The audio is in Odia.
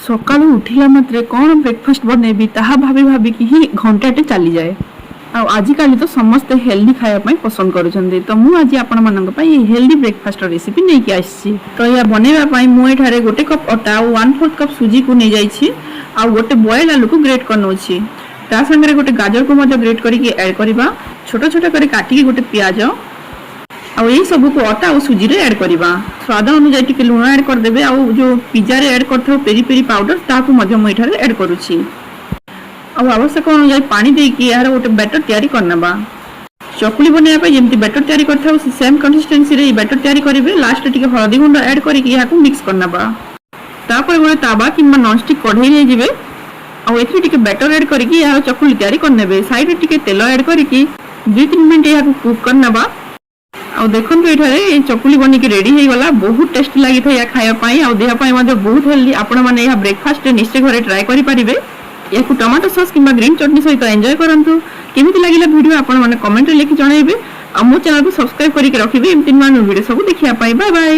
ସକାଳୁ ଉଠିଲା ମାତ୍ରେ କ'ଣ ବ୍ରେକଫାଷ୍ଟ ବନେଇବି ତାହା ଭାବି ଭାବିକି ହିଁ ଘଣ୍ଟାଟେ ଚାଲିଯାଏ। ଆଉ ଆଜିକାଲି ତ ସମସ୍ତେ ହେଲ୍ଦି ଖାଇବା ପାଇଁ ପସନ୍ଦ କରୁଛନ୍ତି, ତ ମୁଁ ଆଜି ଆପଣମାନଙ୍କ ପାଇଁ ଏହି ହେଲ୍ଦି ବ୍ରେକଫାଷ୍ଟର ରେସିପି ନେଇକି ଆସିଛି। ତ ଏହା ବନେଇବା ପାଇଁ ମୁଁ ଏଠାରେ 1 କପ୍ ଅଟା ଆଉ 1/4 କପ୍ ସୁଜିକୁ ନେଇଯାଇଛି, ଆଉ ଗୋଟେ ବଏଲ୍ ଆଲୁକୁ ଗ୍ରେଟ୍ କରିନେଉଛି। ତା ସାଙ୍ଗରେ ଗୋଟେ ଗାଜରକୁ ମଧ୍ୟ ଗ୍ରେଟ୍ କରିକି ଆଡ଼୍ କରିବା, ଛୋଟ ଛୋଟ କରି କାଟିକି ଗୋଟେ ପିଆଜ ଆଉ ଏଇ ସବୁକୁ ଅଟା ଆଉ ସୁଜିରେ ଆଡ଼୍ କରିବା। ସ୍ୱାଦ ଅନୁଯାୟୀ ଟିକେ ଲୁଣ ଆଡ଼୍ କରିଦେବେ, ଆଉ ଯେଉଁ ପିଜାରେ ଆଡ଼୍ କରିଥାଉ ପେରି ପେରି ପାଉଡ଼ର ତାହାକୁ ମଧ୍ୟ ମୁଁ ଏଠାରେ ଆଡ଼୍ କରୁଛି। ଆଉ ଆବଶ୍ୟକ ଅନୁଯାୟୀ ପାଣି ଦେଇକି ଏହାର ଗୋଟେ ବ୍ୟାଟର ତିଆରି କରିନେବା। ଚକୁଳି ବନେଇବା ପାଇଁ ଯେମିତି ବ୍ୟାଟର ତିଆରି କରିଥାଉ ସେ ସେମ୍ କନସିଷ୍ଟେନ୍ସିରେ ଏଇ ବ୍ୟାଟର ତିଆରି କରିବେ। ଲାଷ୍ଟରେ ଟିକେ ହଳଦୀ ଗୁଣ୍ଡ ଆଡ଼୍ କରିକି ଏହାକୁ ମିକ୍ସ କରିନେବା। ତାପରେ ଗୋଟେ ତାୱା କିମ୍ବା ନନଷ୍ଟିକ୍ କଢ଼େଇ ନେଇଯିବେ, ଆଉ ଏଥିରେ ଟିକେ ବ୍ୟାଟର ଆଡ଼୍ କରିକି ଏହାର ଚକୁଳି ତିଆରି କରିନେବେ। ସାଇଡ଼ରେ ଟିକେ ତେଲ ଆଡ଼୍ କରିକି 2-3 ମିନିଟ୍ ଏହାକୁ କୁକ୍ କରିନେବା। ଆଉ ଦେଖନ୍ତୁ ଏଠାରେ ଏ ଚକୁଳି ବନିକି ରେଡ଼ି ହେଇଗଲା। ବହୁତ ଟେଷ୍ଟି ଲାଗିଥାଏ ଏହା ଖାଇବା ପାଇଁ, ଆଉ ଦେହ ପାଇଁ ମଧ୍ୟ ବହୁତ ହେଲ୍ଦି। ଆପଣମାନେ ଏହା ବ୍ରେକଫାଷ୍ଟରେ ନିଶ୍ଚୟ ଘରେ ଟ୍ରାଏ କରିପାରିବେ। ଏହାକୁ ଟମାଟୋ ସସ୍ କିମ୍ବା ଗ୍ରୀନ୍ ଚଟନି ସହିତ ଏନ୍ଜୟ କରନ୍ତୁ। କେମିତି ଲାଗିଲା ଭିଡ଼ିଓ ଆପଣମାନେ କମେଣ୍ଟରେ ଲେଖି ଜଣାଇବେ, ଆଉ ମୋ ଚ୍ୟାନେଲକୁ ସବସ୍କ୍ରାଇବ୍ କରିକି ରଖିବେ ଏମିତି ନୂଆ ନୂଆ ଭିଡ଼ିଓ ସବୁ ଦେଖିବା ପାଇଁ। Bye bye.